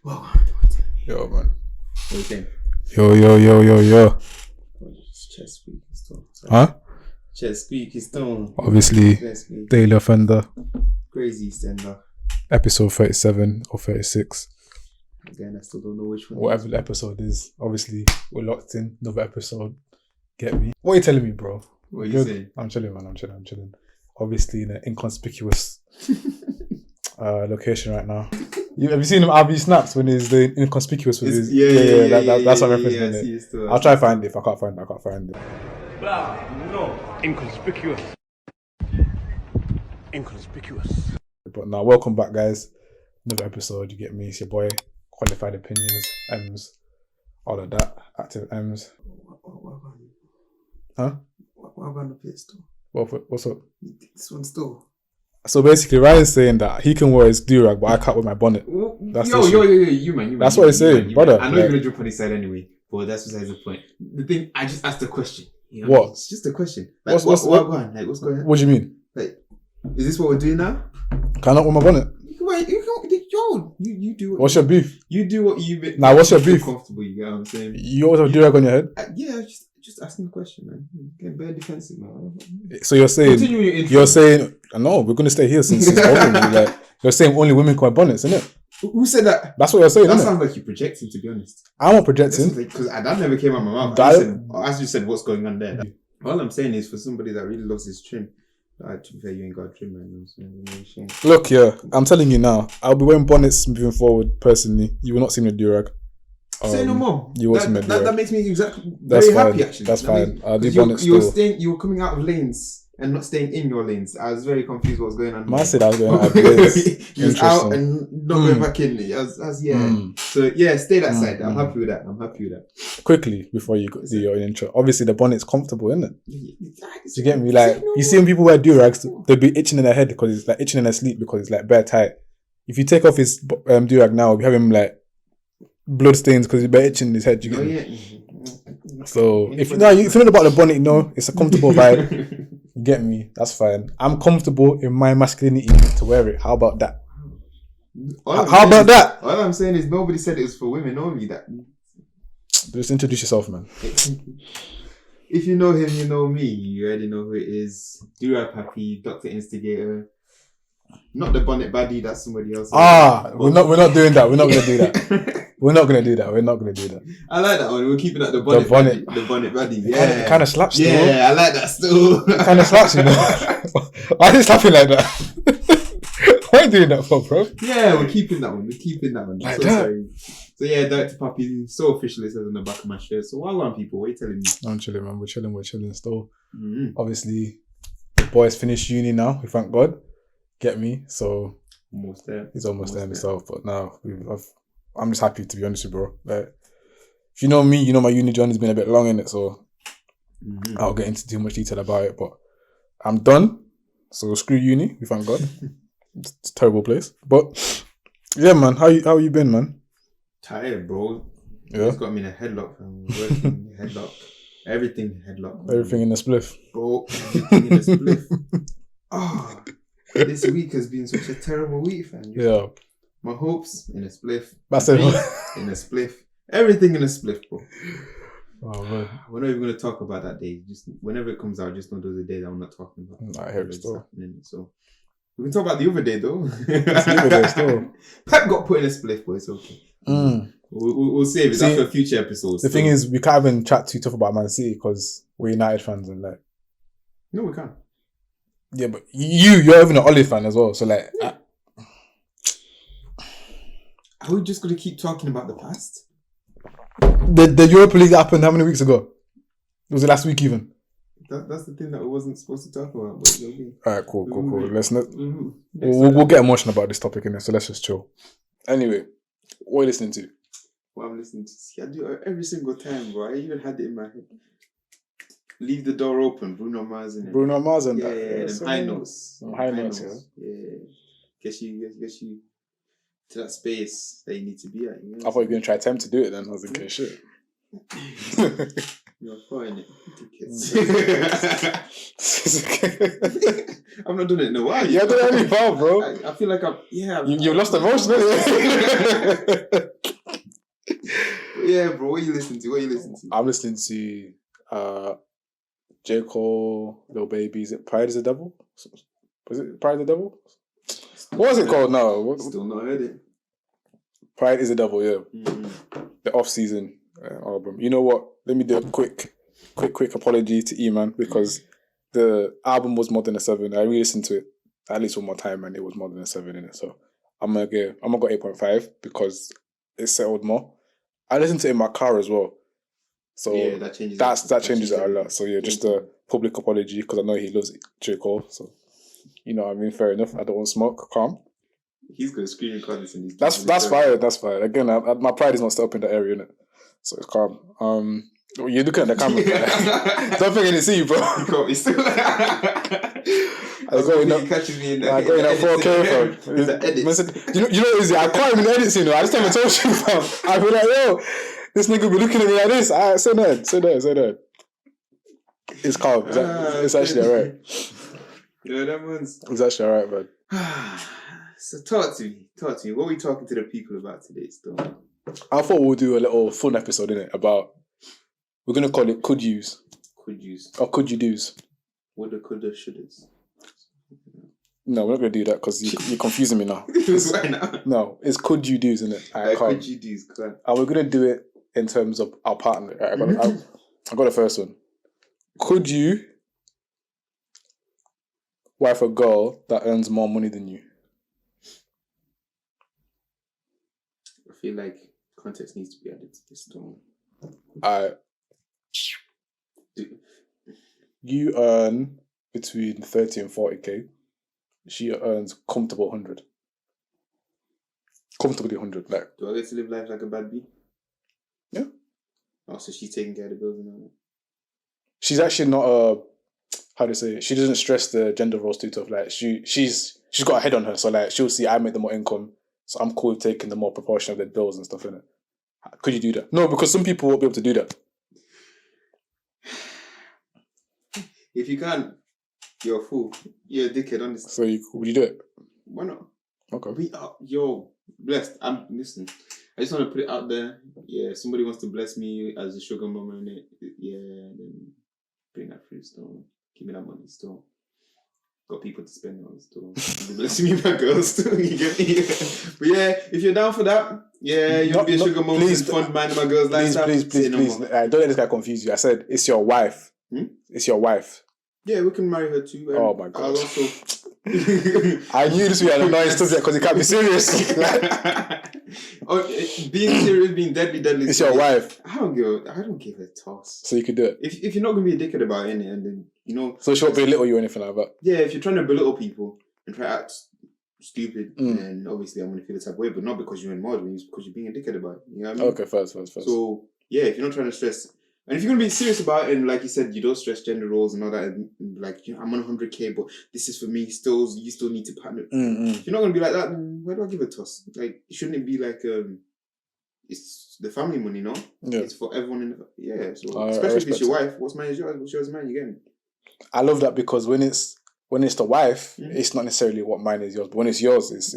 Well, Yo, man. what are you saying? Yo. Chest squeaky stone. Huh? Chest squeaky stone. Obviously, Daily Offender, Crazy sender. episode 37 or 36. Again, I still don't know which one. Whatever the episode is. Obviously, we're locked in. Another episode. Get me? What are you telling me, bro? What are you saying? I'm chilling, man. I'm chilling. Obviously, in an inconspicuous location right now. Have you seen him RB snaps when he's the inconspicuous with his... That's what I'm referencing it. I'll try to find it. If I can't find it. No. Inconspicuous. But now, welcome back, guys. Another episode. You get me. It's your boy. Qualified Opinions. M's. All of that. Active M's. Huh? What about the pit store? What's up? This one's still. So basically, Ryan's saying that he can wear his do-rag, but I can't wear my bonnet. That's you man. That's what he's saying, brother. I know you're gonna jump on his side anyway, but that's besides the point. The thing, I just asked a question. You know what? It's just a question. Like, what's going on? Like, what's going on? What do you mean? Like, is this what we're doing now? Can I not wear my bonnet? You do. What's your beef? You do what you. Nah, what's your beef? Comfortable, you get what I'm saying? You always have a do-rag on your head? Yeah, just asking a question, man. Getting very defensive, man. So you're saying, no, we're going to stay here since it's over. Like, you're saying only women can wear bonnets, isn't it? Who said that? That's what you're saying, That isn't sounds like you're projecting, to be honest. I'm not projecting. Because that never came out of my mouth. As you said, what's going on there? All I'm saying is, for somebody that really loves his trim, to be fair, you ain't got a trim, man. Look, yeah, I'm telling you now, I'll be wearing bonnets moving forward, personally. You will not see me a do-rag. Say no more. You want me that makes me very happy, actually. That's fine. I'll do bonnets you were coming out of lanes and not staying in your lanes. I was very confused what was going on. I said I was going out of lanes. You was out and not going back in. So yeah, stay that side. I'm happy with that. Quickly, before you do your intro, obviously the bonnet's comfortable, isn't it? Do you get me? Like, you see when people wear do-rags, they'll be itching in their head because it's like itching in their sleep because it's like bare tight. If you take off his do-rag now, we have him like blood stains because he's bare itching in his head. You get me? So if you know about the bonnet, it's a comfortable vibe. You get me? That's fine. I'm comfortable in my masculinity to wear it. How about that? All I'm saying is nobody said it was for women only. That. Just introduce yourself, man. If you know him, you know me. You already know who it is. Do-rag Happy, Dr. Instigator. Not the bonnet baddie, that's somebody else. We're not doing that. We're not gonna do that. We're not gonna do that. I like that one. We're keeping that the bonnet baddie. Yeah. It kind of slaps. Yeah, I like that still. It kind of slaps, you know. Why are you slapping like that? Why are you doing that for, bro? Yeah, we're keeping that one. Like so that. Sorry. So yeah, Dr. Papi, so official it says on the back of my shirt. So why on people? What are you telling me? I'm chilling, man. We're chilling still. Mm-hmm. Obviously, the boys finished uni now. We thank God. Get me? So almost there. He's almost there himself. But now I'm just happy, to be honest with you, bro. Like, if you know me, you know my uni journey's been a bit long in it, so I'll get into too much detail about it. But I'm done. So screw uni. We thank God. It's a terrible place. But yeah, man. How you been, man? Tired, bro. Yeah. It's got me in a headlock. I'm working headlock. Everything headlock. Everything in the spliff. Bro, everything in the spliff. This week has been such a terrible week, fam. Yeah. My hopes in a spliff. That's it. In a spliff. Everything in a spliff, bro. Oh, man. We're not even going to talk about that day. Just whenever it comes out, just know those are the days I'm not talking about. I hear it still. So we can talk about the other day, though. It's the other day still. Pep got put in a spliff, but it's okay. We'll save it. That's for future episodes. The thing is, we can't even chat too tough about Man City because we're United fans and like. No, we can't. Yeah, but you're even an Olive fan as well, so like... Are we just going to keep talking about the past? The Europa League happened how many weeks ago? Was it last week even? That's the thing that we wasn't supposed to talk about. But okay. Alright, cool. Let's not... We'll get emotional about this topic in there, so let's just chill. Anyway, what are you listening to? What I'm listening to? See, I do it every single time, bro. I even had it in my head. Leave the door open, Bruno Mars and that. Yeah, high notes. High notes, yeah. Get you to that space that you need to be at. You know? I thought you were going to try to attempt to do it then. I was thinking, shit. You're fine. I've not done it in a while. Yeah, I don't know any while, bro. I feel like You've lost emotion, innit? Yeah, bro. What are you listening to? I'm listening to J. Cole, Lil Baby. Is it Pride is the Devil? Was it Pride is the Devil? What was it called now? Still not heard it. Pride is the Devil, yeah. The off-season album. You know what? Let me do a quick apology to E-Man because the album was more than a 7. I re-listened to it at least one more time and it was more than a 7 in it. So I'm gonna go 8.5 because it settled more. I listened to it in my car as well. So yeah, that changes it a lot. So yeah, just a public apology because I know he loves J. Cole. So you know what I mean, fair enough. I don't want smoke. Calm. He's gonna scream and call this in these. That's fine. That's fine. Again, my pride is not still up in the area, innit? So it's calm. You're looking at the camera. Don't think I didn't see you, bro. You can't be still. I got in catches me in that. I got in that 4K, fam. The edits. You know what is it? I can't even edit, you know. I just haven't told you, fam. I feel like, yo, this nigga be looking at me like this. Alright, say that. It's calm. It's actually alright. Yeah, that one's. It's actually alright, man. So talk to me. What are we talking to the people about today, still? I thought we'll do a little fun episode, innit? About, we're going to call it Could Yous. Could Yous. Or Could You Do's. What the coulda, shouldas. No, we're not going to do that because you're confusing me now. Why now? No, it's Could You Do's, isn't it? Could You Do's, and we're going to do it in terms of our partner. I got the first one. Could you wife a girl that earns more money than you? I feel like context needs to be added to this story. You earn between 30 and 40k. She earns comfortable 100. Comfortably 100. Like, do I get to live life like a bad bee? Yeah. Oh, so she's taking care of the bills and all that. She's actually not how do you say it? She doesn't stress the gender roles too tough. Like she's got a head on her, so like she'll see I make the more income, so I'm cool with taking the more proportion of the bills and stuff in it. Could you do that? No, because some people won't be able to do that. If you can't, you're a fool. You're a dickhead, honestly. So would you do it? Why not? Okay. We are, blessed. Listen. I just want to put it out there. Yeah, somebody wants to bless me as a sugar mama in it. Yeah, then bring that free still. Give me that money still. Got people to spend on still. Bless me, my girls still. You get me? But yeah, if you're down for that, yeah, you'll be a sugar mama and fund man my girls' lifestyle. Please. Don't let this guy confuse you. I said it's your wife. It's your wife. Yeah, we can marry her too. Oh my God. I'll also. I knew this would be an annoying subject because it can't be serious. Being serious, being deadly. It's your wife. I don't give a toss. So you could do it. If you're not gonna be a dickhead about it, and then So she won't belittle you or anything like that. Yeah, if you're trying to belittle people and try to act stupid, then obviously I'm gonna feel the type of way. But not because you're in more than it's because you're being a dickhead about it. You know what I mean? Okay, first. So yeah, if you're not trying to stress. And if you're going to be serious about it, and like you said, you don't stress gender roles and all that, and like, I'm on 100k, but this is for me, you still need to partner. If you're not going to be like that, then why do I give a toss? Like, shouldn't it be like, it's the family money, no? Yeah. It's for everyone in the so especially if it's your wife, what's mine is yours, what's yours is mine, you get me? I love that because when it's the wife, it's not necessarily what mine is yours, but when it's yours, it's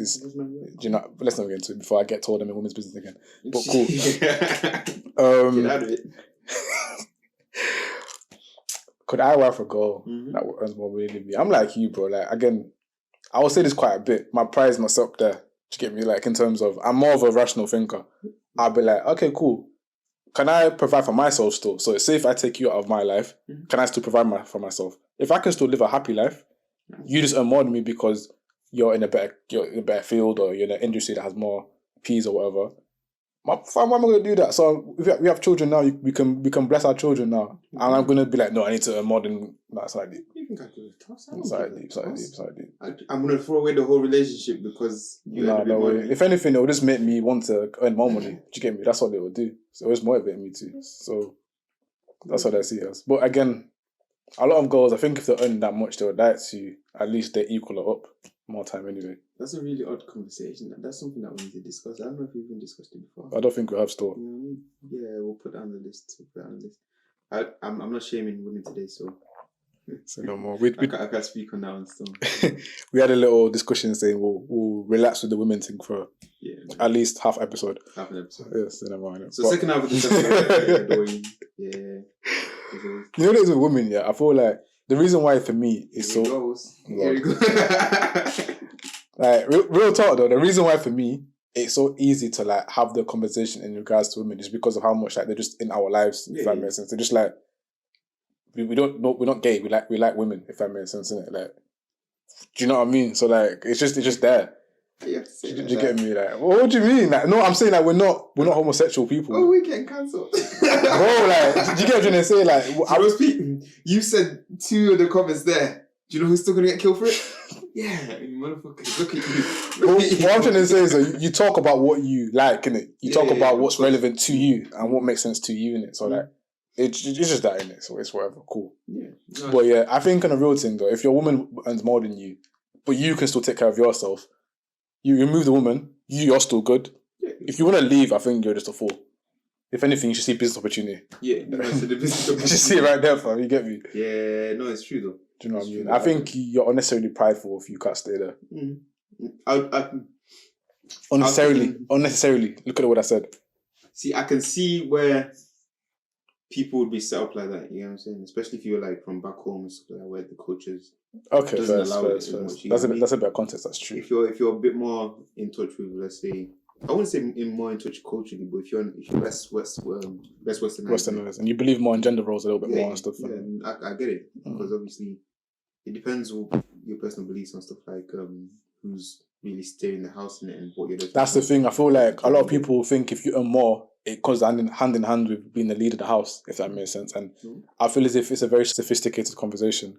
you know, let's not get into it before I get told I'm in women's business again. But cool. Get out of it. Could I wife a girl that earns more money than me? I'm like you, bro. Like, again, I will say this quite a bit. My pride is not up there. Do you get me? Like, in terms of, I'm more of a rational thinker. I'll be like, okay, cool. Can I provide for myself still? So say if I take you out of my life, can I still provide for myself? If I can still live a happy life, you just earn more than me because you're in a better field or you're in an industry that has more P's or whatever. Why am I going to do that? So if we have children now, we can bless our children now. And I'm going to be like, no, I need to earn more than... No, it's like deep. You can calculate a toss. It's like deep. I'm going to throw away the whole relationship because you earn a bit more. If anything, it will just make me want to earn more money. Do you get me? That's what it will do. So it's motivating me too. So that's what I see as. But again, a lot of girls, I think if they earn that much, they would like to, at least they equal it up more time anyway. That's a really odd conversation. That's something that we need to discuss. I don't know if we've even discussed it before. I don't think we have still. Yeah, we'll put it on the list. I'm not shaming women today, so no more. I can't speak on that one still. We had a little discussion saying we'll relax with the women thing for at least half an episode. Yes, never mind. So second half of this episode, You know, there's with women. Yeah, I feel like the reason why for me is Here we go. Like real talk though, the reason why for me it's so easy to like have the conversation in regards to women is because of how much like they're just in our lives. If that makes sense, they're just like we're not gay. We like women. If that makes sense, innit? Like, do you know what I mean? So like, it's just there. Do you get me? Like, what do you mean? Like, no, I'm saying like we're not homosexual people. Oh, we're getting cancelled. Bro, like, do you get what I'm trying to say? Like, I was speaking. You said 2 of the comments there. Do you know who's still gonna get killed for it? Yeah, motherfuckers, look at you. What I'm trying to say is you talk about what you like, innit? You talk about what's relevant to you and what makes sense to you, innit? So like, it's just that, innit? So it's whatever, cool. Yeah. Nice. But yeah, I think on a real thing though, if your woman earns more than you, but you can still take care of yourself, you remove the woman, you're still good. Yeah. If you want to leave, I think you're just a fool. If anything, you should see business opportunity. Yeah, the business opportunity. You should see it right there, fam. You get me? Yeah, no, it's true though. Do you know what I mean? I think you're unnecessarily prideful if you can't stay there. Unnecessarily. Look at what I said. See, I can see where people would be set up like that. You know what I'm saying? Especially if you're like from back home and stuff like that, where the cultures doesn't allow it as much. That's a bit of context. That's true. If you're a bit more in touch with, let's say, I wouldn't say more in touch culturally, but if you're less westernized and you believe more in gender roles a little bit more and stuff. Yeah, I get it because obviously it depends on your personal beliefs and stuff like who's really staying in the house and what you're doing. That's the thing. I feel like a lot of people think if you earn more, it goes hand in hand with being the leader of the house, if that makes sense. And I feel as if it's a very sophisticated conversation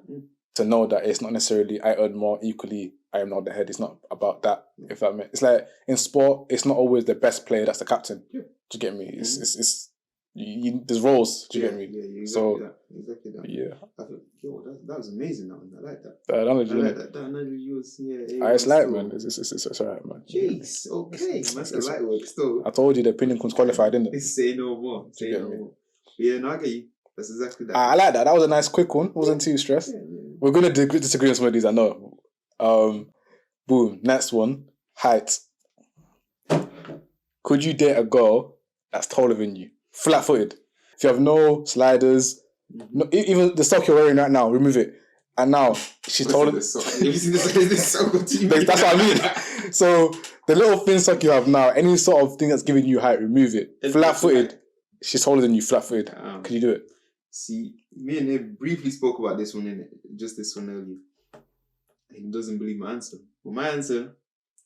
to know that it's not necessarily I earn more equally, I am not the head. It's not about that. If that makes, it's like in sport, it's not always the best player that's the captain. Yeah. Do you get me? It's there's roles. Do you get me? Yeah, exactly that. Yeah. I thought, that was amazing. I like that. That analogy. I like that. That analogy was it's light, man. It's alright, man. Jeez, okay. That's a light work still. I told you the opinion comes qualified, didn't it? Say no more. Say no more. Yeah, no, I get you. That's exactly that. I like that. That was a nice quick one. Wasn't too stressed. Yeah. We're gonna disagree on some of these, I know. Boom. Next one. Height. Could you date a girl that's taller than you? Flat-footed. If you have no sliders, no, even the sock you're wearing right now, remove it. And now she's taller. Have you seen this sock? That's what I mean. So the little thin sock you have now, any sort of thing that's giving you height, remove it. Flat-footed. She's taller than you. Flat-footed. Could you do it? See, me and him briefly spoke about this one just this one earlier. He doesn't believe my answer. But my answer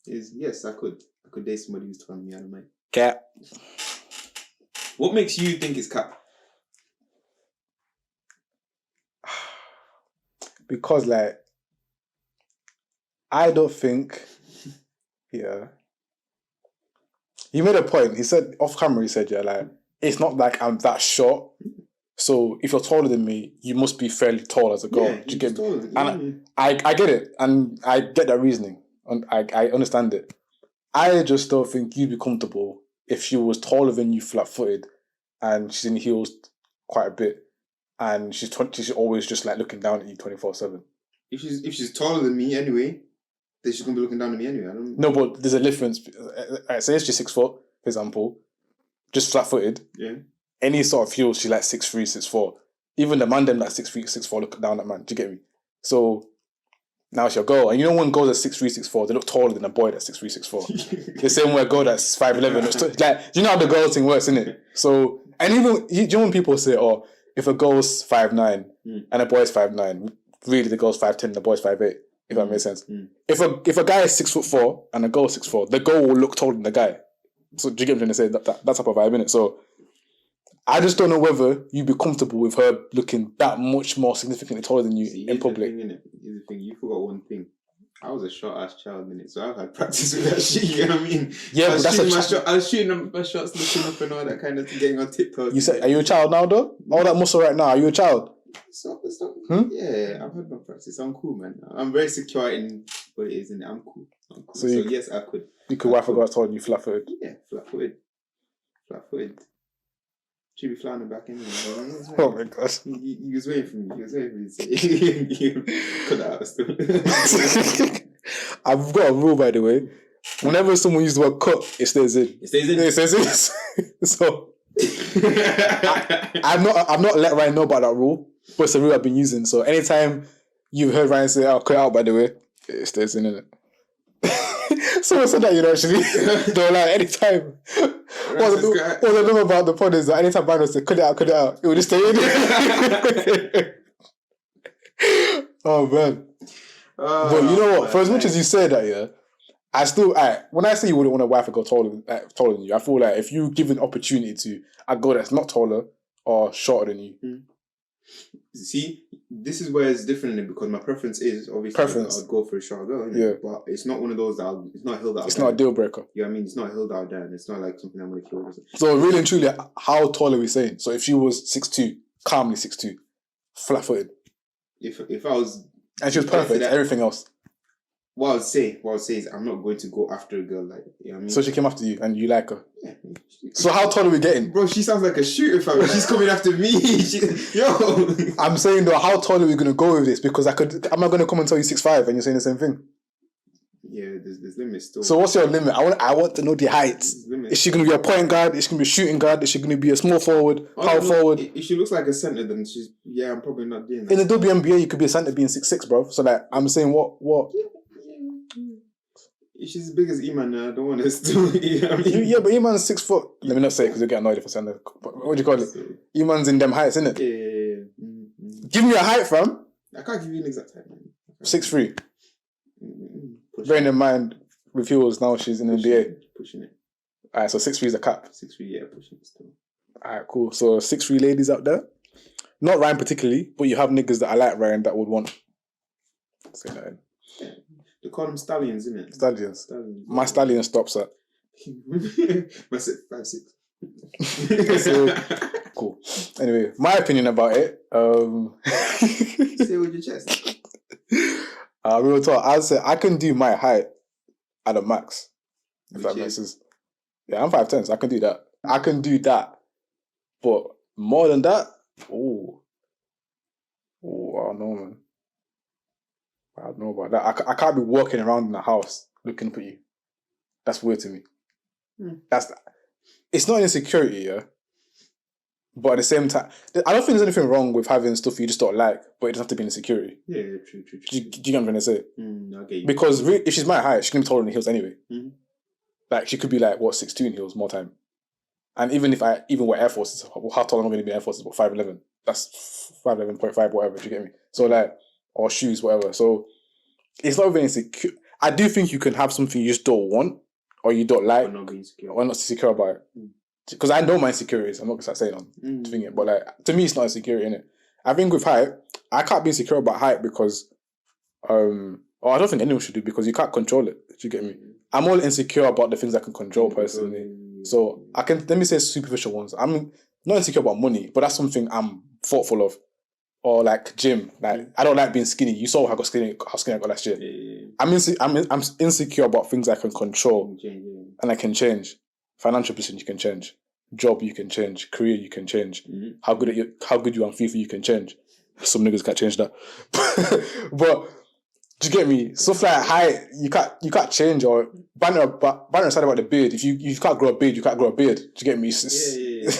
is yes, I could date somebody who's taller than me. I don't mind. Cap. What makes you think it's cap? Because like I don't think yeah. He made a point. He said off camera, he said, like, it's not like I'm that short. So if you're taller than me, you must be fairly tall as a girl. Yeah, you get me? And I get it. And I get that reasoning. And I understand it. I just don't think you'd be comfortable if she was taller than you, flat-footed, and she's in heels quite a bit, and she's always just like looking down at you 24/7. If she's taller than me anyway, then she's gonna be looking down at me anyway. No, but there's a difference. Say it's just 6 foot, for example, just flat-footed. Yeah. Any sort of heels, she's like 6'3", 6'4". Even the man them like 6'3", 6'4", look down at man. Do you get me? So now it's your girl, and you know when girls are 6'3", 6'4", they look taller than a boy that's 6'3", 6'4". The same way a girl that's 5'11" looks like, do you know how the girl thing works, innit? So, and even you know when people say, oh, if a girl's 5'9" and a boy's 5'9", really the girl's 5'10" and the boy's 5'8", if that makes sense. If a guy is 6'4" and a girl is 6'4", the girl will look taller than the guy. So do you get what I'm trying to say? That type of vibe, innit? So I just don't know whether you'd be comfortable with her looking that much more significantly taller than you in public. Here's the thing, you forgot one thing. I was a short-ass child, innit? So I've had practice with that shit, you know what I mean? Yeah, I was shooting my shots, looking up and all that kind of thing, getting on tiptoes. You said, are you a child now, though? All that muscle right now, are you a child? Stop. Yeah, I've had my practice. I'm cool, man. I'm very secure in what it is, and I'm cool. So yes, I could. You could wife a girl taller than you, flat-footed? Yeah, flat-footed. She'd be flying him back anyway. Oh my gosh. He was waiting for me. He was waiting for me to say, cut that out still. I've got a rule, by the way. Whenever someone uses the word cut, it stays in. It stays in? Yeah, it stays in. So, I've not let Ryan know about that rule, but it's a rule I've been using. So, anytime you've heard Ryan say, "I'll cut it out," by the way, it stays in, innit? Someone said that, actually. Don't lie, anytime. What I know about the pod is that anytime Ryan says, cut it out, it will just stay in. Oh, man. But you know what? For as much as you say that, yeah, I still, when I say you wouldn't want a wife to go taller than you, I feel like if you give an opportunity to a girl that's not taller or shorter than you. See, this is where it's different because my preference is obviously I'd go for a short girl, yeah. But it's not one of those that it's not a hill that it's not a deal breaker. Yeah, I mean, it's not a hill that I'll down. It's not like something I'm going to kill. So really and truly, how tall are we saying? So if she was 6'2", calmly 6'2", flat-footed. If I was, and she was perfect, everything else. What I would say is I'm not going to go after a girl like, you know what I mean? So she came after you and you like her? Yeah. So how tall are we getting? Bro, she sounds like a shooter, fam. She's coming after me. Yo. I'm saying though, how tall are we going to go with this? Because I'm not going to come and tell you 6'5" and you're saying the same thing. Yeah, there's limits still. So what's your limit? I want to know the heights. Is she going to be a point guard? Is she going to be a shooting guard? Is she going to be a small forward, power forward? If she looks like a centre, then I'm probably not doing that. In the WNBA, you could be a centre being 6'6", bro. So like, I'm saying what? If she's as big as Iman, I don't want to still. You know what I mean? Yeah, but Iman's 6 foot. Let me not say it because you'll get annoyed if I say that. What do you call it? Iman's in them heights, isn't it? Yeah. Mm-hmm. Give me a height, fam. I can't give you an exact height, man. 6'3". Bearing in mind, with heels now, she's in the NBA. Pushing it. Alright, so 6'3" is a cap. 6'3", yeah, pushing it still. Alright, cool. So 6'3" ladies out there. Not Ryan particularly, but you have niggas that I like Ryan that would want. Say that in. Yeah. They call them stallions, isn't it? Stallions. My stallion stops at. My 5'6". So, cool. Anyway, my opinion about it. Say it with your chest. Real talk. I'd say I can do my height at a max. If that makes sense. Yeah, I'm 5'10", so I can do that. I can do that. But more than that, I don't know, man. I don't know about that. I can't be walking around in the house looking up at you. That's weird to me. It's not insecurity, yeah. But at the same time, I don't think there's anything wrong with having stuff you just don't like, but it doesn't have to be an insecurity. Yeah, true. Do you get what I'm trying to say? I get you. Because if she's my height, she can be taller in heels anyway. Mm-hmm. Like, she could be like, 6'2" in heels more time. And even if I wear Air Forces, how tall am I going to be in Air Forces? What, 5'11"? That's 5'11.5", whatever, do you get me? So like, or shoes, whatever. So it's not really insecure. I do think you can have something you just don't want or you don't like, or not insecure about it. Because I know my insecurities. I'm not going to start saying on to it, but like, to me, it's not insecurity, innit? I think with height, I can't be insecure about height because, or I don't think anyone should do, because you can't control it. Do you get me? I'm all insecure about the things I can control personally. So let me say superficial ones. I'm not insecure about money, but that's something I'm thoughtful of. Or like gym, like I don't like being skinny. You saw how skinny I got last year. Yeah. I'm insecure about things I can control and I can change. Financial position you can change. Job you can change. Career you can change. Mm-hmm. How good you are on FIFA you can change. Some niggas can't change that. But do you get me? Stuff like height you can't change, or banner aside about the beard. If you can't grow a beard, you can't grow a beard. Do you get me? Yeah.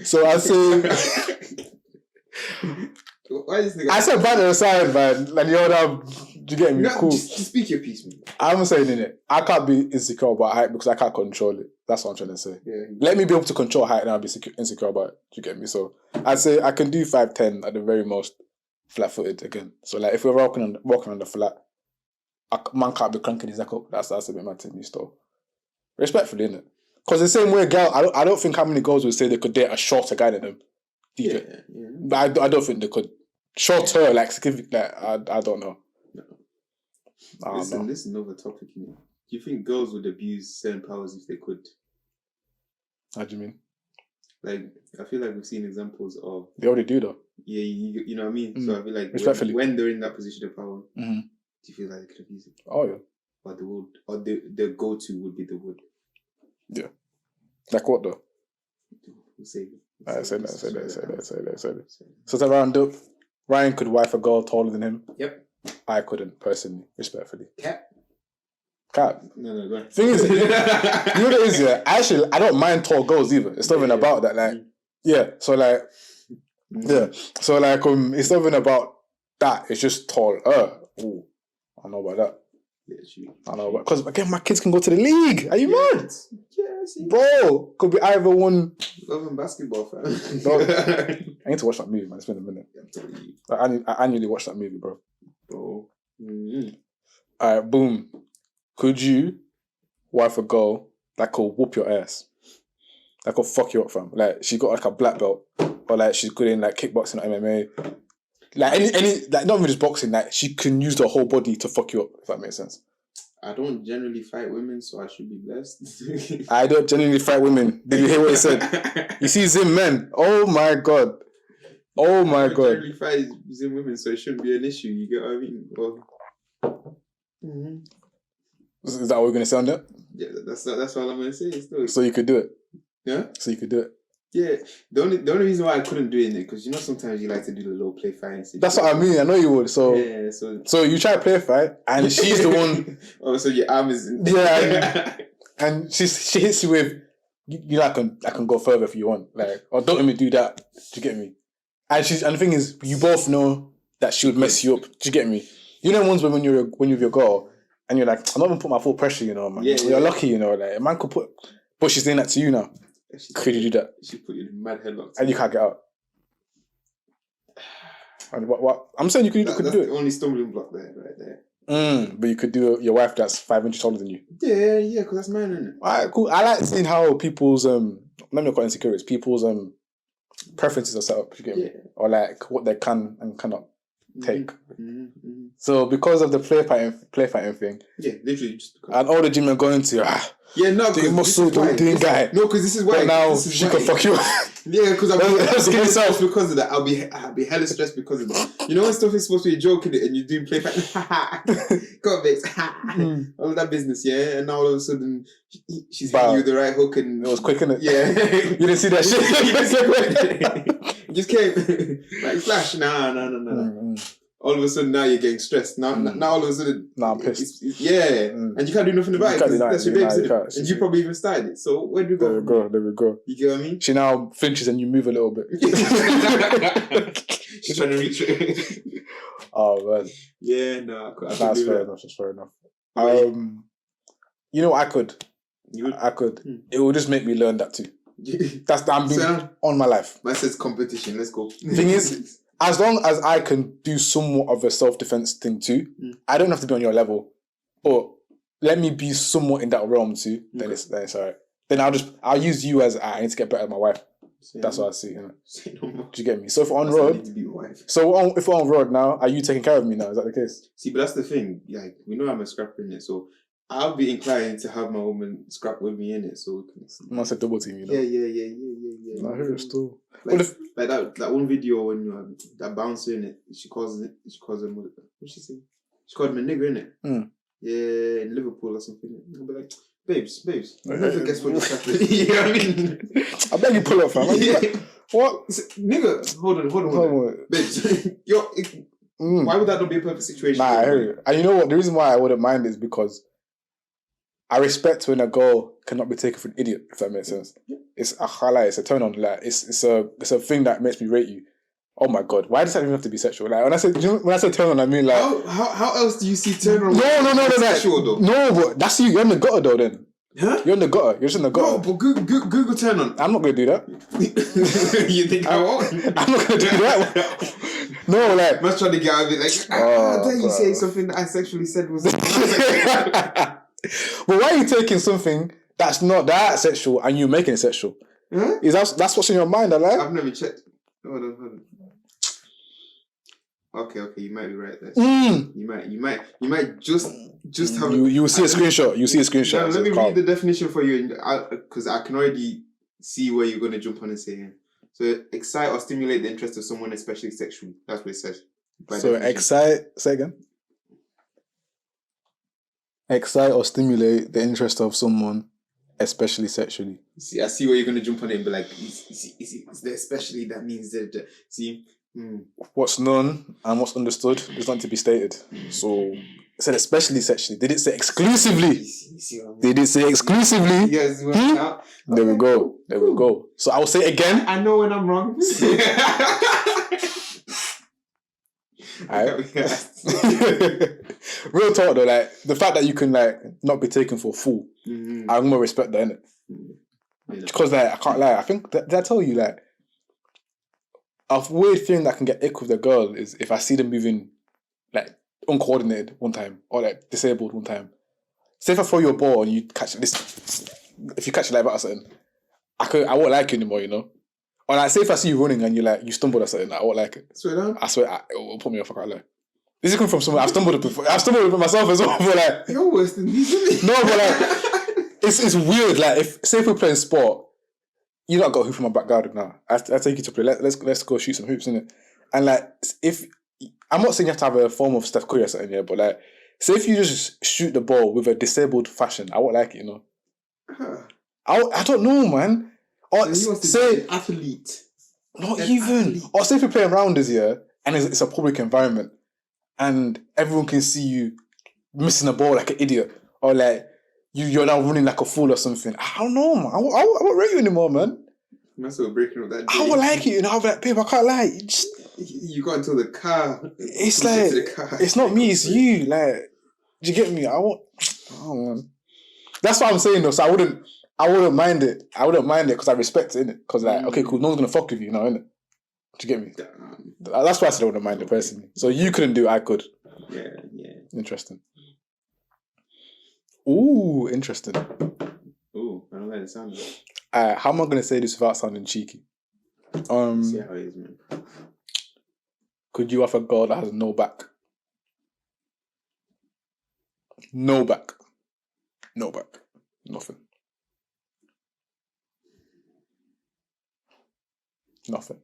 So I say, I said banner aside, man. Like, do you get me? Cool. Just speak your piece, man. I'm saying innit, I can't be insecure about height because I can't control it. That's what I'm trying to say. Yeah. Let me be able to control height and I'll be insecure about it. Do you get me? So I'd say I can do 5'10" at the very most, flat-footed again. So like, if we're walking on the flat, a man can't be cranking his neck up. That's a bit mad to me still. Respectfully, innit? Because the same way, girl, I don't think how many girls would say they could date a shorter guy than them. Yeah. But I don't think they could. Shorter, like, I don't know. No. Listen, this is another topic. You know? Do you think girls would abuse certain powers if they could? How do you mean? Like, I feel like we've seen examples of... They already do, though. Yeah, you know what I mean? So I feel like when they're in that position of power, do you feel like they could abuse it? Oh, yeah. Or their go-to would be the wood. Yeah. Like what, though? say I said that. So to round up, Ryan could wife a girl taller than him. Yep. I couldn't, personally, respectfully. Cap. No, go ahead. Thing is, you know what it is, yeah? I don't mind tall girls either. It's nothing about that, like, So like, So like, it's nothing about that. It's just tall. Ooh, I know about that. I know about, because again, my kids can go to the league. Are you mad? Yeah, see. Bro, could be either one. Love and basketball, fam. I need to watch that movie, man. It's been a minute. I'm telling you. I annually watch that movie, bro. Mm-hmm. Alright, boom. Could you wife a girl that could whoop your ass? That could fuck you up, fam. Like, she got like a black belt. Or like, she's good in like kickboxing or MMA. Like, any like, not even just boxing, like, she can use the whole body to fuck you up, if that makes sense. I don't generally fight women, so I should be blessed. I don't generally fight women. Did you hear what he said? You see Zim men. Oh my god. I don't generally fight Zim women, so it shouldn't be an issue. You get what I mean? Well, Is that what we're gonna say on that? Yeah, that's all I'm gonna say. So you could do it. Yeah. So you could do it. Yeah. The only reason why I couldn't do it, because sometimes you like to do the low play fighting. That's what I mean. I know you would. So yeah. So you try to play a fight, and she's the one. Oh, so your arm is. Yeah. And she hits you with, you know, I can go further if you want, like, or don't let me do that. Do you get me? And the thing is, you both know that she would mess you up. Do you get me? You know, ones when you're with your girl, and you're like, I'm not gonna put my full pressure, you know, man. Yeah, you're lucky, you know, like, a man could put, but she's doing that to you now. Could you do that? She put you in mad headlocks. And you can't get out. And what? I'm saying you could do it. That's the only stumbling block there, right there. But you could do your wife that's 5 inches taller than you. Yeah, because that's mine, isn't it? Alright, cool. I like seeing how people's let me not call insecurities, people's preferences are set up, you get me? Or like what they can and cannot take. So because of the play fighting thing, literally just because. and all the gym are going to doing muscle, doing guy. No, because this is why. But now she can fuck you. Yeah, because I'll be That's stressed because of that. I'll be hella stressed because of that. You know when stuff is supposed to be a joke in it and you're doing play fighting, go babes, all of that business, yeah. And now all of a sudden she's hitting you with the right hook and it was quick, innit? Yeah, you didn't see that shit. It just came like flash. No. All of a sudden now you're getting stressed. Now all of a sudden I'm pissed. And you can't do nothing about it because that's your baby, and you probably even started it. So where do we go? There we go. You get what I mean? She now flinches and you move a little bit. She's trying to reach it. Oh man. Yeah, no. That's fair enough. That's fair enough. You know, I could. It will just make me learn that too. I'm being on my life. Man says competition. Let's go. Thing is, as long as I can do somewhat of a self-defense thing too, I don't have to be on your level, but let me be somewhat in that realm too. Then it's alright. Then I'll use you as I need to get better at my wife. That's what I see. You know? Do you get me? So if we're on road, if we're on road now, are you taking care of me now? Is that the case? See, but that's the thing. Like, we know I'm a scrapper in it, so I'll be inclined to have my woman scrap with me in it, so we can. Must have double team, you know. Yeah. I hear it still. Like that one video when you that bouncer in it, she calls him what's she saying? She called him a nigger in it. Yeah, in Liverpool or something. I'll be like, babes, never guess what you're scrapping. You know what I mean? I beg you pull up, fam. What? Nigga, hold on. Babes, why would that not be a perfect situation? Nah, I hear you. And you know what? The reason why I wouldn't mind is because I respect when a girl cannot be taken for an idiot, if that makes sense. It's a highlight, it's a turn on. Like it's a thing that makes me rate you. Oh my god, why does that even have to be sexual? Like when I say turn on, I mean like how else do you see turn on? No, sexual though. No, but that's you. You're in the gutter though. Then you're in the gutter. You're just in the gutter. No, but Google turn on. I'm not gonna do that. You think I won't? I'm not gonna do that. No, like must try to get out of it. Like how dare you say something that I sexually said was. But why are you taking something that's not that sexual and you making it sexual? Huh? Is that's what's in your mind? Like I've never checked. Hold on. Okay, you might be right there. You might just have. You will see a screenshot. You see a screenshot. Now, let me read the definition for you, because I can already see where you're going to jump on and say. So excite or stimulate the interest of someone, especially sexually. That's what it says. So excite. Say again. Excite or stimulate the interest of someone, especially sexually. See, I see where you're gonna jump on it and be like, is there especially that means that see. What's known and what's understood is not to be stated. So it said especially sexually. Did it say exclusively? Did it say exclusively? Yes. There we go. There we go. So I will say it again. I know when I'm wrong. Alright. Real talk though, like the fact that you can like not be taken for a fool, I'm gonna respect that, innit? Because like I can't lie, I think did I tell you like a weird thing that can get ick with the girl is if I see them moving like uncoordinated one time or like disabled one time. Say if I throw you a ball and you catch this, if you catch it like that or something, I won't like you anymore, you know. Or like say if I see you running and you stumbled or something, I won't like it. Swear down. I swear it will put me off. I can't lie. This is coming from somewhere I've stumbled before. I've stumbled myself as well. But like you're worse than me, isn't it? No, but like it's weird. Like if say if we're playing sport. You not got a hoop from my back garden now. I take you to play. Let's go shoot some hoops, innit? And like, if I'm not saying you have to have a form of Steph Curry or something here, but like, say if you just shoot the ball with a disabled fashion, I won't like it, you know. I don't know, man. Or say athlete, not even. Athlete. Or say if you're playing rounders here and it's a public environment and everyone can see you missing a ball like an idiot, or like. You're now running like a fool or something. I don't know, man. I won't rate you anymore, man. That's what breaking up that day. I won't like it, you know. I'll be like, babe, I can't lie. You got into the car. It's like, it's not me, it's you. Like, do you get me? Oh, man. That's what I'm saying, though. So I wouldn't mind it. I wouldn't mind it because I respect it, innit? Because, like, okay, cool. No one's going to fuck with you now, innit? Do you get me? That's why I said I wouldn't mind it personally. So you couldn't do it, I could. Yeah. Interesting. Ooh, interesting. Ooh, I don't like the sound of it. How am I going to say this without sounding cheeky? See how it is, man. Could you have a girl that has no back? No back. No back. Nothing. Nothing.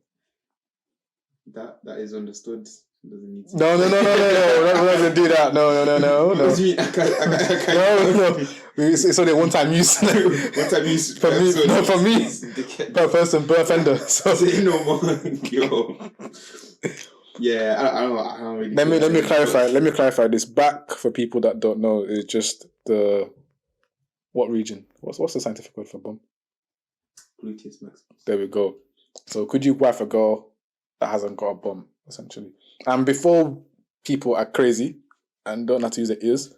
That is understood. Doesn't need to. No. We're not going to do that. No. What do you mean? I can't. No. It's only one time use. One time use. For me. No, for me. Per person, per offender. So no more. Yo. Yeah, I don't really. Let me clarify. Let me clarify this. Back for people that don't know is just the what region? What's the scientific word for bum? Gluteus maximus. There we go. So could you wife a girl that hasn't got a bum, essentially? And before people are crazy and don't know how to use their ears,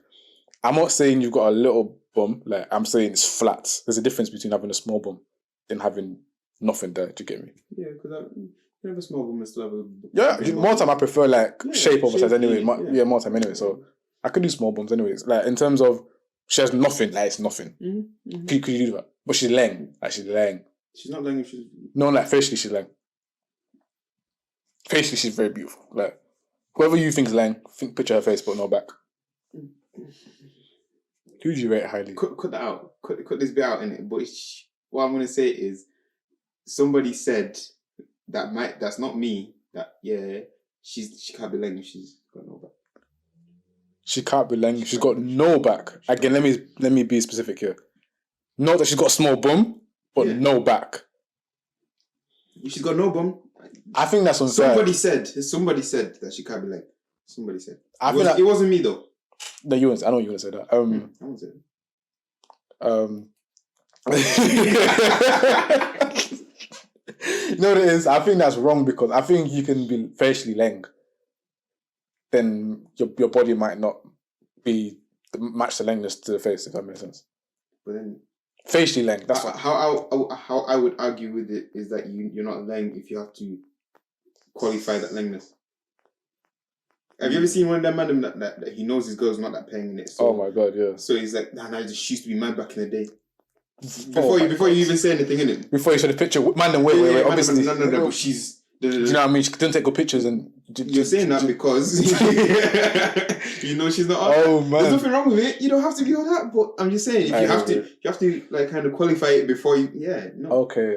I'm not saying you've got a little bum. Like I'm saying it's flat. There's a difference between having a small bum and having nothing there. Do you get me? Yeah, because you have a small bum and still have a. Yeah, more time I prefer like shape over size anyway. More time anyway. So I could do small bums anyways. Like in terms of she has nothing. Like it's nothing. Mm-hmm. Could you do that? But she's laying. Like she's laying. She's not laying. She's no, like facially she's laying. Facially, she's very beautiful. Like, whoever you think is lying, picture her face, but no back. Who do you rate highly? Cut that out. Cut this bit out in it. But what I'm going to say is, somebody said that's not me. That she can't be lying if she's got no back. She can't be lying. She's got no back. Again, let me be specific here. Not that she's got a small bum, but no back. She's got no bum. I think that's unfair. Somebody said that she can't be like. Somebody said. It wasn't me though. No, I know you want to say that. I won't say that. You know what it is? I think that's wrong because I think you can be facially lang. Then your body might not match the lengthness to the face, if that makes sense. But then facially lang. That's how I would argue with it is that you're not lang if you have to qualify that lengthness. Have you ever seen one of them man that he knows his girl's not that paying in it? So, oh my god, yeah. So he's like, nah, she used to be mad back in the day. Before you even say anything in it. Before you show the picture, man, then wait. Obviously, no. But she's. Do you know what I mean? She didn't take good pictures, and you're saying that because you know she's not. Oh man, there's nothing wrong with it. You don't have to be on that. But I'm just saying, if you have to like kind of qualify it before you. Yeah, no. Okay.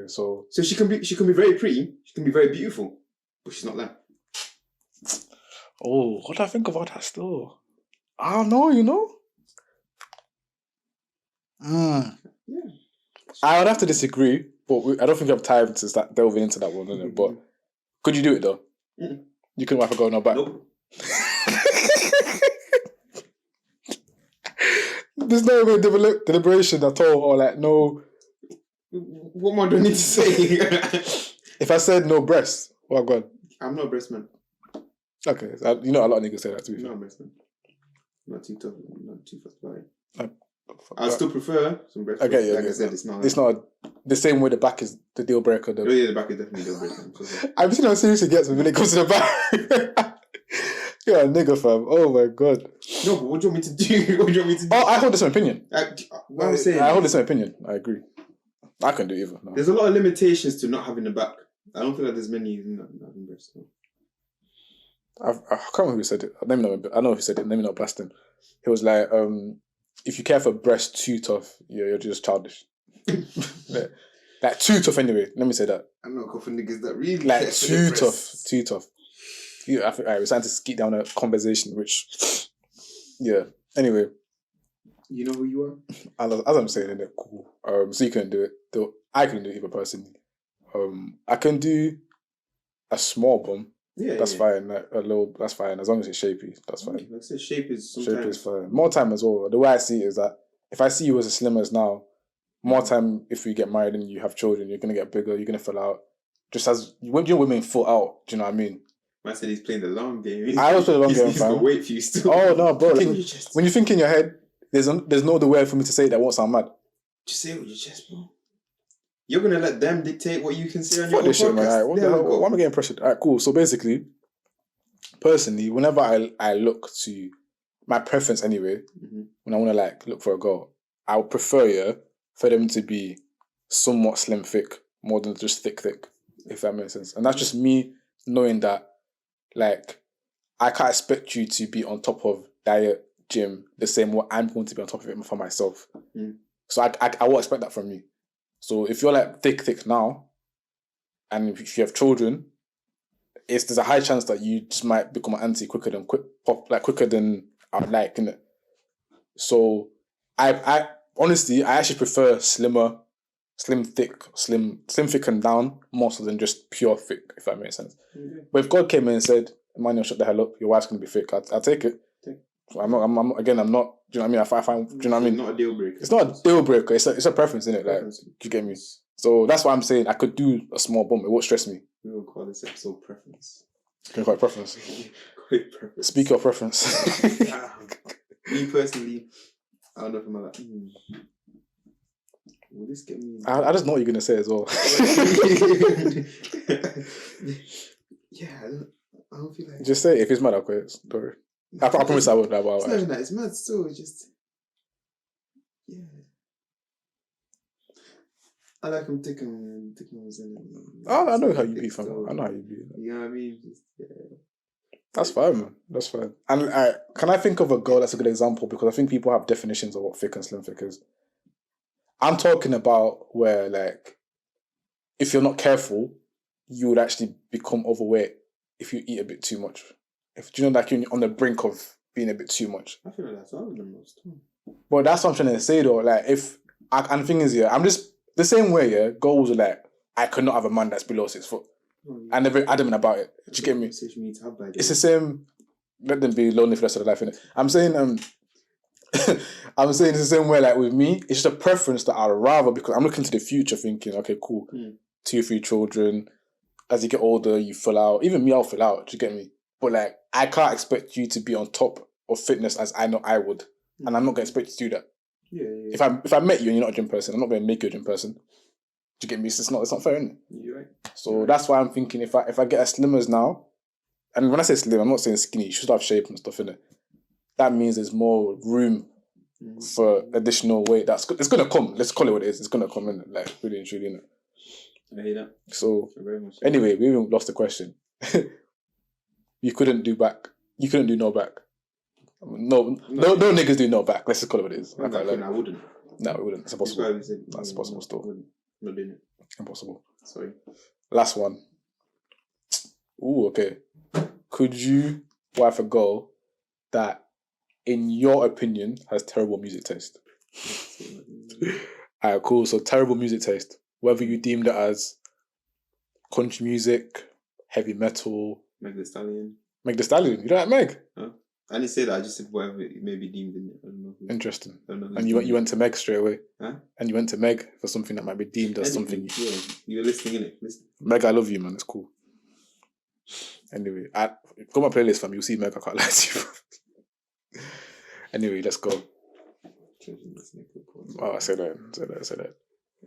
So she can be very pretty. She can be very beautiful, but she's not that. Oh, what do I think about that still? I don't know, you know. Yeah. I would have to disagree, but I don't think we have time to start delving into that one, innit? But could you do it though? Mm. You couldn't wife a girl no back. Nope. There's no way deliberation at all, or like no. What more do I need to say? If I said no breasts, oh god. I'm not a breast man. Okay, you know a lot of niggas say that to I'm me. not a breast man. Not too tough. Not too fast about it. I I still prefer some breast. Okay, yeah, like yeah, I said, it's not the same way the back is the deal breaker. Oh yeah, the back is definitely deal breaker. I've seen how serious it gets when it comes to the back. You're a nigga, fam. Oh my god. No, but what do you want me to do? What do you want me to do? Oh, I hold the same opinion. What I'm saying, I hold the same opinion. I agree. I can do either. No. There's a lot of limitations to not having the back. I don't feel like there's many not having breasts. No. I can't remember who said it. I know who said it. Let me not blast him. He was like, if you care for breasts too tough, you're just childish. like too tough anyway. Let me say that. I'm not going for niggas that really like too tough. I think we're starting to skeet down a conversation, which, yeah. Anyway, you know who you are. As I'm saying, innit, cool. So you couldn't do it. Though I couldn't do it either personally. I can do a small bum. Yeah, that's fine. Like a little, that's fine. As long as it's shapy, that's fine. Like I said, shape is fine. More time as well. The way I see it is that if I see you as a slim as now, more time if we get married and you have children, you're gonna get bigger. You're gonna fill out. Just as when your women fill out, do you know what I mean? I said he's playing the long game. I also play the long game, he's gonna wait for you still. Oh no, bro! Like, when you think in your head, there's no other way for me to say it that won't sound mad. Just say it with your chest, bro. You're gonna let them dictate what you can say on your own this podcast. Shit, man. Right, what the hell? Why am I getting pressured? Alright, cool. So basically, personally, whenever I look to my preference anyway, when I want to like look for a girl, I would prefer for them to be somewhat slim thick more than just thick, if that makes sense. And that's just me knowing that like I can't expect you to be on top of diet, gym, the same way I'm going to be on top of it for myself. So I will expect that from you. So if you're like thick now, and if you have children, there's a high chance that you just might become an auntie quicker than I would like, innit? So I honestly actually prefer slim thick and down more so than just pure thick, if that makes sense. But if God came in and said, "Emmanuel, shut the hell up, your wife's gonna be thick," I'll take it. So I'm not. Do you know what I mean? I find. Do you know what I mean? Not a deal breaker. It's not a deal breaker. It's a preference, isn't it? Like, do you get me? So that's why I'm saying I could do a small bump. It won't stress me. We will call this episode preference. Can you call it preference? Preference. Speak your preference. Me personally, I don't know if I'm like. Will this get me? I just know what you're gonna say as well. Yeah, I don't feel like. Just say it. If it's mad, I'll quit. Sorry. I promise I would. It's not even that. It's mad still. It's just. Yeah. I like him taking Oh, I know how you be, fam. I know how you be. You know what I mean? Just, yeah. That's fine, man. That's fine. And can I think of a girl that's a good example? Because I think people have definitions of what thick and slim thick is. I'm talking about where, like, if you're not careful, you would actually become overweight if you eat a bit too much. Do you know, like, you're on the brink of being a bit too much? I feel like that's all of the most. But that's what I'm trying to say, though. Like, and the thing is, I'm just the same way. Girls are like, I could not have a man that's below 6 foot. I'm never adamant about it. Do you get me? It's the same. Let them be lonely for the rest of their life, innit? I'm saying, I'm saying it's the same way. Like with me, it's just a preference that I'd rather, because I'm looking to the future, thinking, okay, cool, 2 or 3 children. As you get older, you fill out. Even me, I'll fill out. Do you get me? But like, I can't expect you to be on top of fitness as I know I would, and I'm not gonna expect you to do that. Yeah. If I met you and you're not a gym person, I'm not gonna make you a gym person. Do you get me? It's not fair, isn't it? You're right. So that's why I'm thinking if I get as slim as now, and when I say slim, I'm not saying skinny. You should have shape and stuff in it. That means there's more room for additional weight. It's gonna come. Let's call it what it is. It's gonna come in, like, really and truly, innit? I hear that. So anyway, we even lost the question. You couldn't do back. You couldn't do no back. No niggas do no back. Let's just call it what it is. I wouldn't. No, we wouldn't. It's impossible. That's impossible still. Not doing it. Impossible. Sorry. Last one. Ooh, okay. Could you wife a girl that, in your opinion, has terrible music taste? Alright, cool. So terrible music taste. Whether you deemed it as country music, heavy metal. Meg Thee Stallion. Meg Thee Stallion. You don't like Meg? Huh? I didn't say that. I just said whatever it may be deemed in it. I don't know. Interesting. I don't know And you went to Meg straight away. Huh? And you went to Meg for something that might be deemed as Anything, something. Yeah, you were listening in it. Listen. Meg, I love you, man. It's cool. Anyway, go my playlist, fam. You'll see Meg. I can't lie to you. Anyway, let's go. Oh, I said that.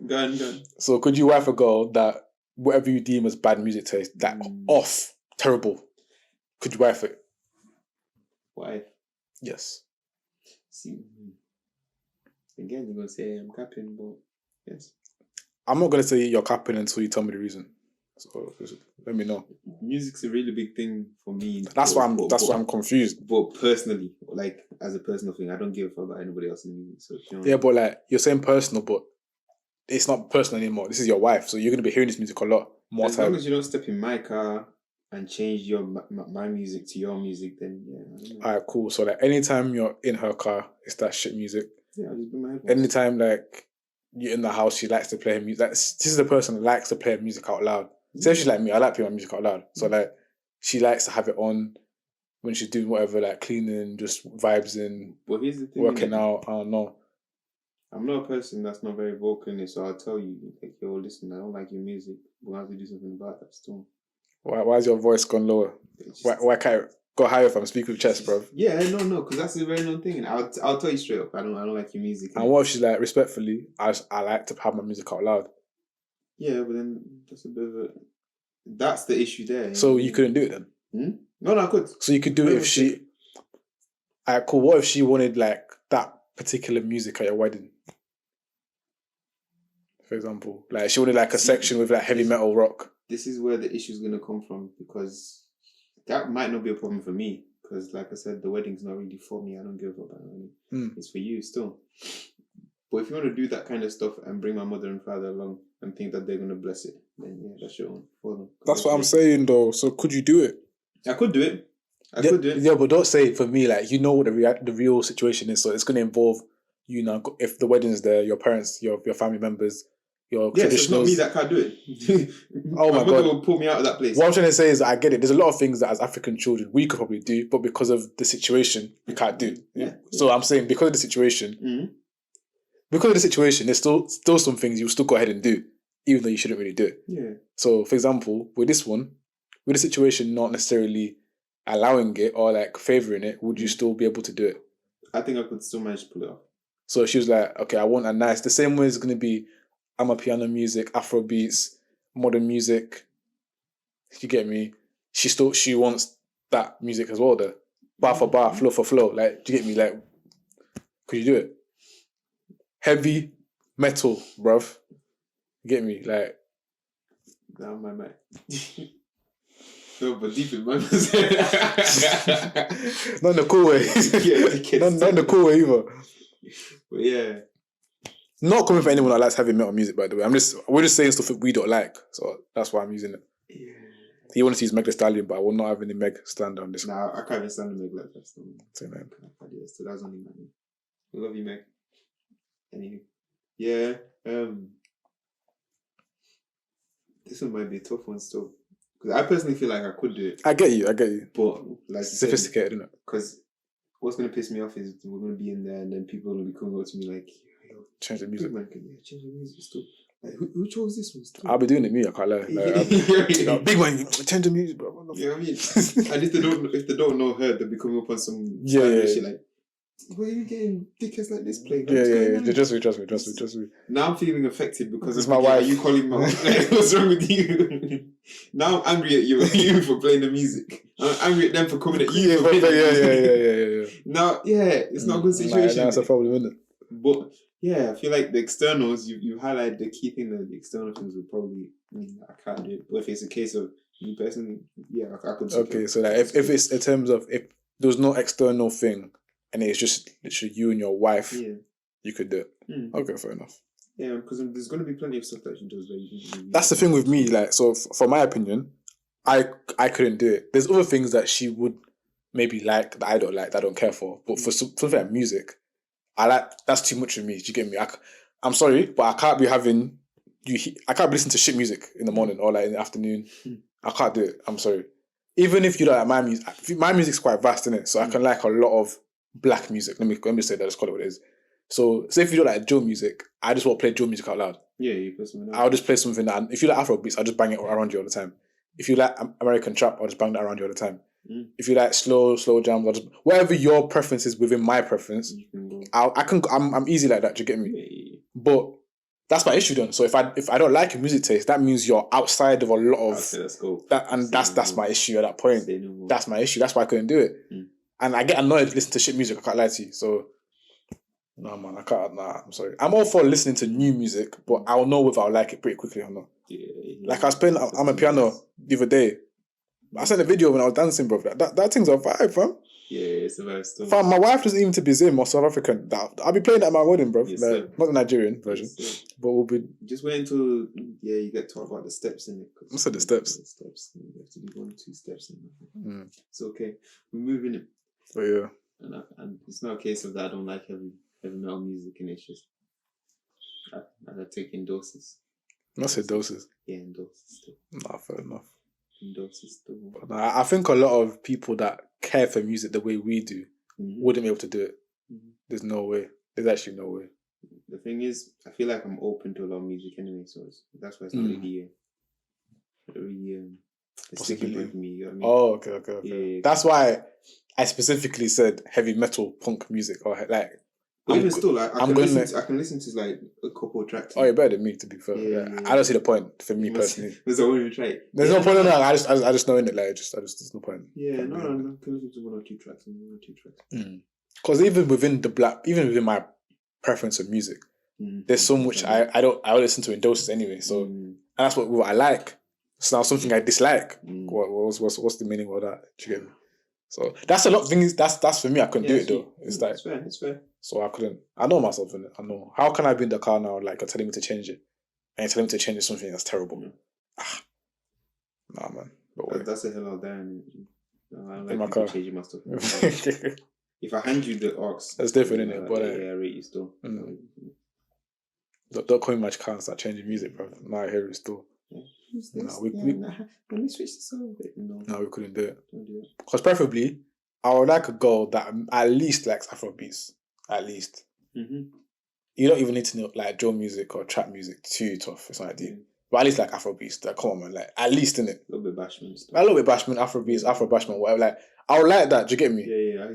Go on. So, could you wife a girl that whatever you deem as bad music taste, that off, terrible, could you wife it? Why? Yes. See, again, you're gonna say I'm capping, but yes. I'm not gonna say you're capping until you tell me the reason. So let me know. Music's a really big thing for me. That's why I'm confused. But personally, like as a personal thing, I don't give a fuck about anybody else in music. So yeah, but like you're saying personal, but it's not personal anymore. This is your wife, so you're gonna be hearing this music a lot more as long as you don't step in my car and change my music to your music, then yeah. Alright, cool. So like anytime you're in her car, it's that shit music. Yeah, I'll just bring my headphones. Anytime like you're in the house, she likes to play her music. Like, this is the person that likes to play her music out loud. Say she's like me, I like playing my music out loud. So like she likes to have it on when she's doing whatever, like cleaning, just vibes in, but here's the thing, working out. I don't know. I'm not a person that's not very vocal in it, so I'll tell you, like, yo, listen, I don't like your music, but I have to do something about that still. Why is your voice gone lower? Why can't it go higher if I'm speaking with chest, bro? Yeah, no, because that's a very known thing. And I'll tell you straight up, I don't like your music. And what if she's like, respectfully, I like to have my music out loud? Yeah, but then that's the issue there. So you couldn't do it then? No, I could. So you could do it if she... Alright, cool. What if she wanted like that particular music at your wedding? For example, like she wanted like a section with like heavy metal rock. This is where the issue is going to come from, because that might not be a problem for me, because like I said, the wedding's not really for me. I don't give a fuck about it. It's for you still. But if you want to do that kind of stuff and bring my mother and father along and think that they're going to bless it, then yeah, that's your own for them. That's what I'm saying though. So could you do it? I could do it. I could do it. Yeah, but don't say it for me. Like, you know what the real situation is. So it's going to involve, you know, if the wedding's there, your parents, your family members, your traditionals. So it's not me that can't do it. Oh my God. Will pull me out of that place. What I'm trying to say is I get it. There's a lot of things that as African children we could probably do, but because of the situation, we can't do. Yeah. So I'm saying because of the situation, there's still some things you still go ahead and do, even though you shouldn't really do it. Yeah. So for example, with this one, with the situation not necessarily allowing it or like favouring it, would you still be able to do it? I think I could still manage to pull it off. So she was like, okay, I want a nice, the same way it's going to be amapiano music, Afro beats, modern music. You get me? She wants that music as well though. Bar for bar, flow for flow. Like, do you get me? Like, could you do it? Heavy metal, bruv. You get me? Like, down my mind. No, but deep in my mind. Not in the cool way. Not in the cool way either. But yeah. Not coming for anyone that likes heavy metal music, by the way. We're just saying stuff that we don't like, so that's why I'm using it. Yeah. He wanted to use Meg Thee Stallion, but I will not have any Meg stand on this. Nah, I can't even stand the Meg like that. Say man. So that's only money. I love you, Meg. Anywho. Yeah. This one might be a tough one still. Because I personally feel like I could do it. I get you. But like sophisticated, isn't it? Because what's going to piss me off is we're going to be in there and then people are going to be coming up to me like, change the music. Man, change the music still. Like, who chose this one still? I'll be doing it, me, I can't lie. Like, big man, change the music, bro. You know what I mean? And if they don't know her, they'll be coming up on some shit like, where are you getting dickheads like this playing? Yeah. Trust me. Now I'm feeling affected because it's my wife. Are you calling my wife? Like, what's wrong with you? Now I'm angry at you for playing the music. I'm angry at them for coming at you for playing the music. Yeah. Now, it's not a good situation. That's a problem, isn't it? But yeah, I feel like the externals, you highlight the key thing that the external things would probably, I can't do it. But if it's a case of me personally, yeah, I could. Okay, so like if it's in terms of, if there's no external thing and it's just literally you and your wife, you could do it. Okay, fair enough. Yeah, because there's going to be plenty of stuff that she does where you can. That's the thing with me, like, so for my opinion, I couldn't do it. There's other things that she would maybe like that I don't like, that I don't care for. But for something like music, I like, that's too much for me. Do you get me? I'm sorry, but I can't be having I can't be listening to shit music in the morning or like in the afternoon. I can't do it. I'm sorry. Even if you don't like my music's quite vast, isn't it? So I can like a lot of black music. Let me say that. Let's call it what it is. So say if you don't like Joe music, I just won't play Joe music out loud. Yeah, you play something else. I'll just play something that. If you like Afro beats, I'll just bang it around you all the time. If you like American trap, I'll just bang that around you all the time. If you like slow jams, I'll just whatever your preference is within my preference. I'm easy like that. Do you get me? Yeah. But that's my issue then. So if I don't like your music taste, that means you're outside of a lot of let's go. That, and that's my issue at that point. That's my issue. That's why I couldn't do it. And I get annoyed listening to shit music. I can't lie to you. So no man, I can't. Nah, I'm sorry. I'm all for listening to new music, but I'll know if I'll like it pretty quickly or not. Yeah. Like I was playing I'm a piano the other day. I sent a video when I was dancing, bro. That thing's on fire, fam. Yeah, it's a very still. Fam, my wife doesn't even to be Zim or South African. I'll be playing that at my wedding, bro. Yes, like, not the Nigerian version, but we'll be. Just wait until you get taught about the steps in it. What's the steps? The steps. You have to do 1 or 2 steps in it. It's okay. We're moving it. Oh yeah. And it's not a case of that I don't like heavy metal music, and it's just I take in doses. Not say doses. Yeah, in doses too. Nah, fair enough. In doses too. But I think a lot of people that care for music the way we do wouldn't be able to do it. There's no way. There's actually no way. The thing is, I feel like I'm open to a lot of music anyway, so that's why it's not really a sticking point for me. You know what I mean? Oh, okay. Yeah. That's why I specifically said heavy metal punk music or like. But even still, like, I can listen to like a couple of tracks. Oh, you're better than me, to be fair. Yeah. I don't see the point for me personally. There's no point in trying. There's no point in that. I just know in it. Like, there's no point. Yeah, no. I can listen to 1 or 2 tracks. Because even within my preference of music, there's so much I listen to in doses anyway. So and that's what I like. So now something I dislike. What's the meaning of that? Do you get me? So that's a lot of things. That's for me. I couldn't do it though. It's fair. So I couldn't. I know myself in it. I know. How can I be in the car now? Like you're telling me to change it, and you're telling me to change something that's terrible. Nah, man. That's a hell out there. I like in my car. Changing my stuff. If I hand you the aux, that's different, isn't it? But I rate you still. Don't call me my car and start changing music, bro. Nah, I hear it still. Let me switch this over. No, we couldn't do it. Don't do it. Because preferably, I would like a girl that at least likes Afro beats. At least. You don't even need to know like drill music or trap music too tough. It's not ideal. But at least like Afro beats. Like, come on, man. Like, at least in it. A little bit bashment. A little bit bashment, Afro beats, Afro bashment, whatever. Like, I would like that. Do you get me? Yeah.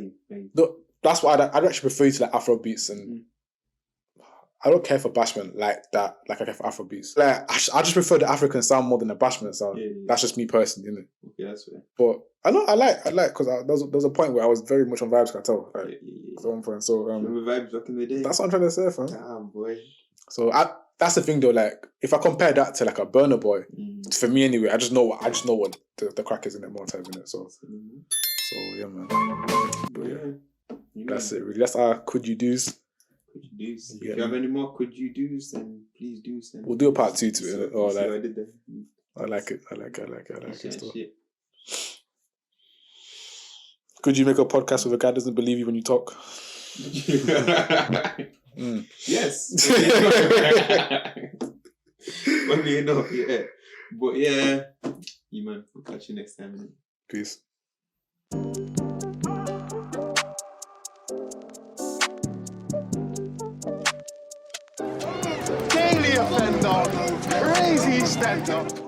That's why I'd actually prefer you to like Afro beats and. I don't care for bashment like that, like I care for Afro beats. Like I just prefer the African sound more than the bashment sound. Yeah. That's just me personally, isn't it? Okay, that's fair. But I like because there was a point where I was very much on Vibes Cartel. Like, at one point. So remember Vibes back in the day? That's what I'm trying to say, fam. Damn boy. So that's the thing though. Like if I compare that to like a Burner Boy, for me anyway, I just know what the crack is in it more times in it. So yeah, man. But yeah, that's it. Really, that's our could you do's. If you have any more could you do's, then please do send. We'll do a part 2 to it. Or like, I did that. I like it. I like it still. Could you make a podcast with a guy that doesn't believe you when you talk? Yes. Funny enough, yeah. But yeah, you man, we'll catch you next time. Peace. Daily offender, crazy stand up.